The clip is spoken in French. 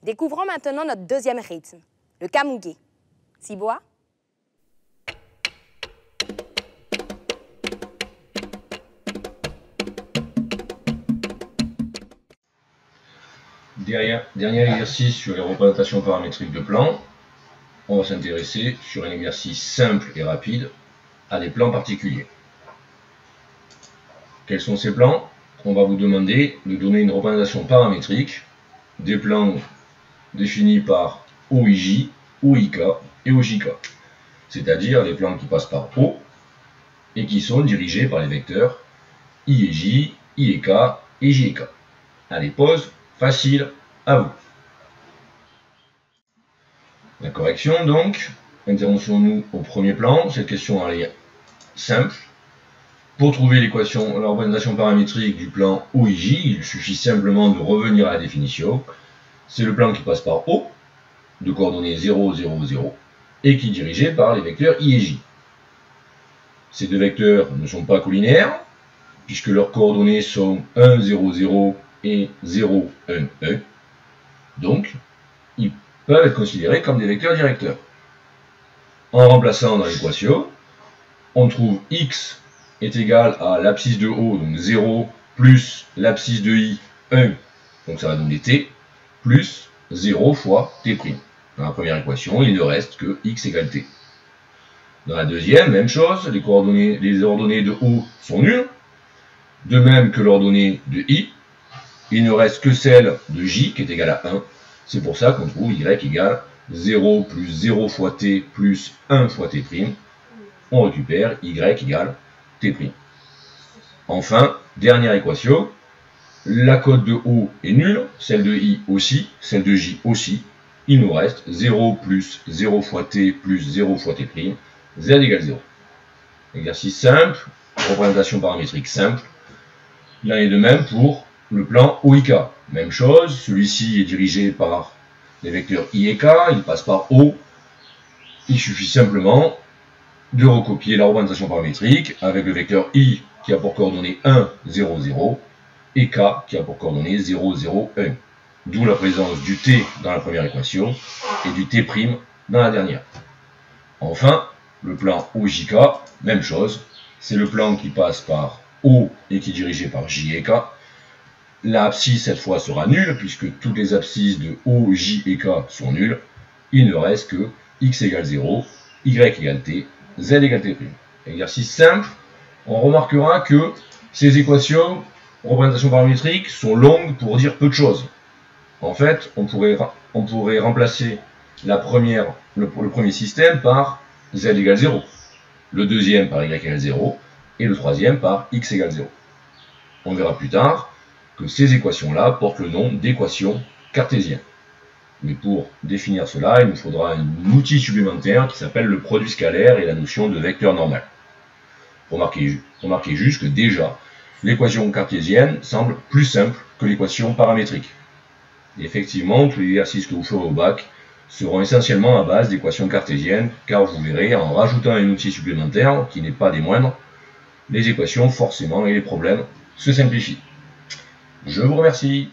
Découvrons maintenant notre deuxième rythme, le kamuge. Ciboire. Dernier exercice sur les représentations paramétriques de plans. On va s'intéresser sur un exercice simple et rapide à des plans particuliers. Quels sont ces plans? On va vous demander de donner une représentation paramétrique des plans définis par OIJ, OIK et OJK, c'est-à-dire les plans qui passent par O et qui sont dirigés par les vecteurs I et J, I et K et J et K. Allez, pause, facile, à vous. La correction donc, intéressons-nous au premier plan. Cette question elle est simple. Pour trouver l'équation, la représentation paramétrique du plan OIJ, il suffit simplement de revenir à la définition. C'est le plan qui passe par O, de coordonnées 0, 0, 0, et qui est dirigé par les vecteurs I et J. Ces deux vecteurs ne sont pas collinaires, puisque leurs coordonnées sont 1, 0, 0 et 0, 1, 1. Donc, ils peuvent être considérés comme des vecteurs directeurs. En remplaçant dans l'équation, on trouve x est égal à l'abscisse de O, donc 0, plus l'abscisse de I, 1, donc ça va donner t, plus 0 fois t'. Dans la première équation, il ne reste que x égale t. Dans la deuxième, même chose, les ordonnées de O sont nulles, de même que l'ordonnée de I. Il ne reste que celle de J qui est égale à 1. C'est pour ça qu'on trouve y égale 0 plus 0 fois t plus 1 fois t'. On récupère y égale t'. Enfin, dernière équation, la cote de O est nulle, celle de I aussi, celle de J aussi. Il nous reste 0 plus 0 fois t plus 0 fois t', z égale 0. Exercice simple, représentation paramétrique simple. Il en est de même pour le plan OIK. Même chose, celui-ci est dirigé par les vecteurs I et K, il passe par O. Il suffit simplement de recopier la représentation paramétrique avec le vecteur I qui a pour coordonnées 1, 0, 0 et K qui a pour coordonnées 0, 0, 1. D'où la présence du t dans la première équation et du t' dans la dernière. Enfin, le plan OJK, même chose, c'est le plan qui passe par O et qui est dirigé par J et K. L'abscisse cette fois sera nulle puisque toutes les abscisses de O, J et K sont nulles. Il ne reste que x égale 0, y égale t, z égale t'. Exercice simple, on remarquera que ces équations, représentations paramétriques, sont longues pour dire peu de choses. En fait, on pourrait remplacer le premier système par z égale 0, le deuxième par y égale 0, et le troisième par x égale 0. On verra plus tard que ces équations-là portent le nom d'équations cartésiennes. Mais pour définir cela, il nous faudra un outil supplémentaire qui s'appelle le produit scalaire et la notion de vecteur normal. Remarquez juste que déjà, l'équation cartésienne semble plus simple que l'équation paramétrique. Et effectivement, tous les exercices que vous ferez au bac seront essentiellement à base d'équations cartésiennes, car vous verrez, en rajoutant un outil supplémentaire, qui n'est pas des moindres, les équations forcément et les problèmes se simplifient. Je vous remercie.